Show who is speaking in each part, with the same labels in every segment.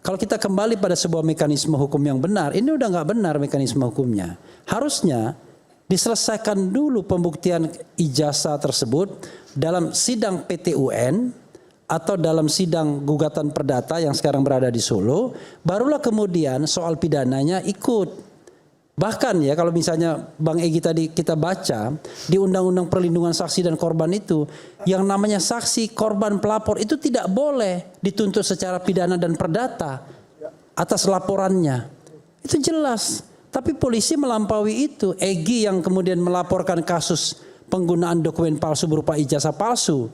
Speaker 1: Kalau kita kembali pada sebuah mekanisme hukum yang benar, ini udah nggak benar mekanisme hukumnya. Harusnya diselesaikan dulu pembuktian ijazah tersebut dalam sidang PT-UN atau dalam sidang gugatan perdata yang sekarang berada di Solo, barulah kemudian soal pidananya ikut. Bahkan ya kalau misalnya Bang Egy tadi kita baca di Undang-Undang Perlindungan Saksi dan Korban itu, yang namanya saksi, korban, pelapor itu tidak boleh dituntut secara pidana dan perdata atas laporannya. Itu jelas. Tapi polisi melampaui itu. Egy yang kemudian melaporkan kasus penggunaan dokumen palsu berupa ijazah palsu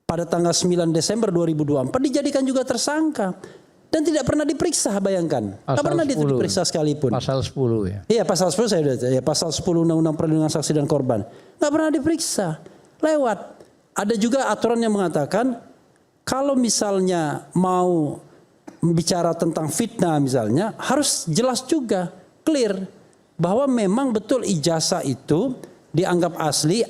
Speaker 1: pada tanggal 9 Desember 2024 dijadikan juga tersangka. Dan tidak pernah diperiksa, bayangkan. Tidak pernah diperiksa sekalipun.
Speaker 2: Pasal 10 ya?
Speaker 1: Iya, pasal 10 saya udah, ya, pasal 10 Undang-Undang Perlindungan Saksi dan Korban. Tidak pernah diperiksa. Lewat. Ada juga aturan yang mengatakan, kalau misalnya mau bicara tentang fitnah misalnya, harus jelas juga, clear. Bahwa memang betul ijazah itu dianggap asli,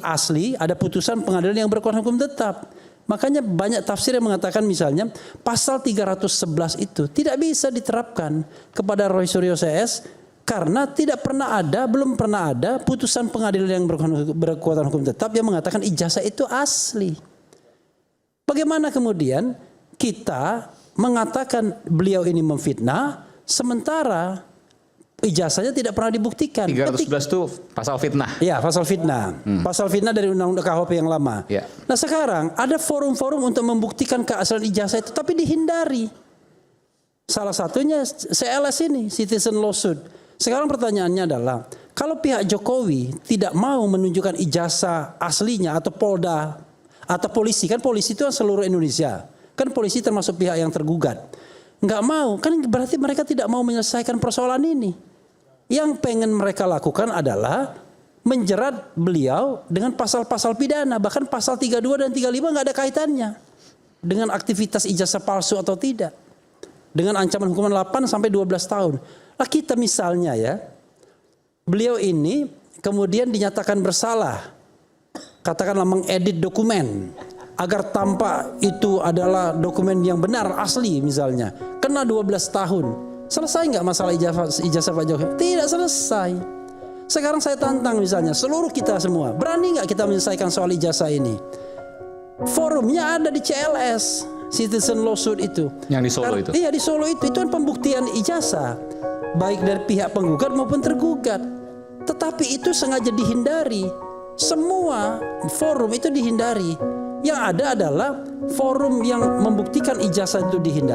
Speaker 1: ada putusan pengadilan yang berkuasa hukum tetap. Makanya banyak tafsir yang mengatakan misalnya pasal 311 itu tidak bisa diterapkan kepada Roy Suryo CS karena belum pernah ada putusan pengadilan yang berkekuatan hukum tetap yang mengatakan ijazah itu asli. Bagaimana kemudian kita mengatakan beliau ini memfitnah sementara ijazahnya tidak pernah dibuktikan.
Speaker 3: 311 itu pasal fitnah.
Speaker 1: Ya, pasal fitnah. Pasal fitnah dari Undang-Undang KUHP yang lama.
Speaker 3: Ya.
Speaker 1: Nah sekarang ada forum-forum untuk membuktikan keaslian ijazah itu, tapi dihindari. Salah satunya CLS ini, Citizen Lawsuit. Sekarang pertanyaannya adalah, kalau pihak Jokowi tidak mau menunjukkan ijazah aslinya atau Polda atau polisi, kan polisi itu seluruh Indonesia. Kan polisi termasuk pihak yang tergugat. Nggak mau, kan berarti mereka tidak mau menyelesaikan persoalan ini. Yang pengen mereka lakukan adalah menjerat beliau dengan pasal-pasal pidana. Bahkan pasal 32 dan 35 nggak ada kaitannya dengan aktivitas ijazah palsu atau tidak. Dengan ancaman hukuman 8 sampai 12 tahun. Lah kita misalnya ya, beliau ini kemudian dinyatakan bersalah. Katakanlah mengedit dokumen agar tampak itu adalah dokumen yang benar, asli misalnya. Kena 12 tahun. Selesai nggak masalah ijazah Pak Jokowi? Tidak selesai. Sekarang saya tantang misalnya seluruh kita semua, berani nggak kita menyelesaikan soal ijazah ini? Forumnya ada di CLS, Citizen Lawsuit itu.
Speaker 3: Yang di Solo itu?
Speaker 1: Iya, di Solo itu kan pembuktian ijazah, baik dari pihak penggugat maupun tergugat. Tetapi itu sengaja dihindari. Semua forum itu dihindari. Yang ada adalah forum yang membuktikan ijazah itu dihindari.